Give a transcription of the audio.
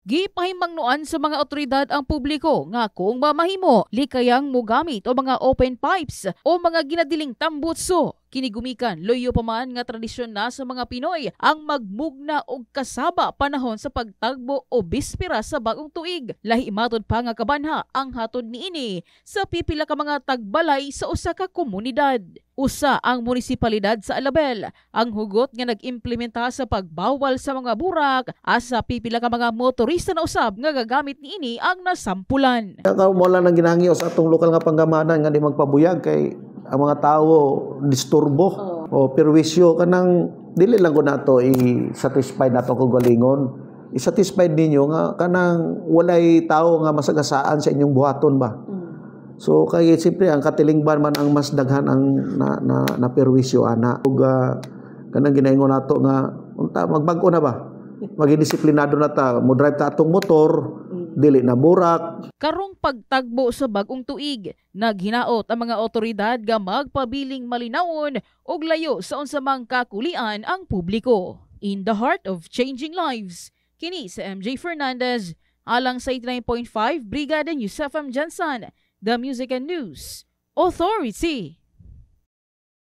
Gipahimangnuan sa mga otoridad ang publiko nga kung mamahimo likayang mogamit o mga open pipes o mga ginadiling tambutso. Kinigumikan, loyo pa man nga tradisyon na sa mga Pinoy ang magmugna og kasaba panahon sa pagtagbo o bispera sa bagong tuig. Lahi matod pa nga kabanha ang hatod niini sa pipila ka mga tagbalay sa usa ka komunidad. Usa ang munisipalidad sa Alabel ang hugot nga nag-implementa sa pagbawal sa mga burak asa pipila ka mga motorista na usab nga gagamit niini ang nasampulan. Mo lang nang ginahangyo sa atong lokal nga panggamanan nga di magpabuyag kay ang mga tao disturbo o perwisyo kanang dili lang ko nato i-satisfied nato kung galingon. I-satisfied ninyo nga kanang walay tao nga masagasaan sa inyong buhaton ba. So kay siyempre ang katilingban man ang mas daghan ang na perwisyo ana. Ug kanang ginaingon nato nga unta magbag-o na ba? Magdisiplinado na ta, mo drive ta atong motor, dili na burak. Karong pagtagbo sa bagong tuig, naghinaot ang mga otoridad nga magpabiling malinawon og layo sa unsa mang kakulian ang publiko. In the heart of changing lives, kini sa MJ Fernandez, alang sa 89.5 Brigada News FM Jansan, the Music and News Authority.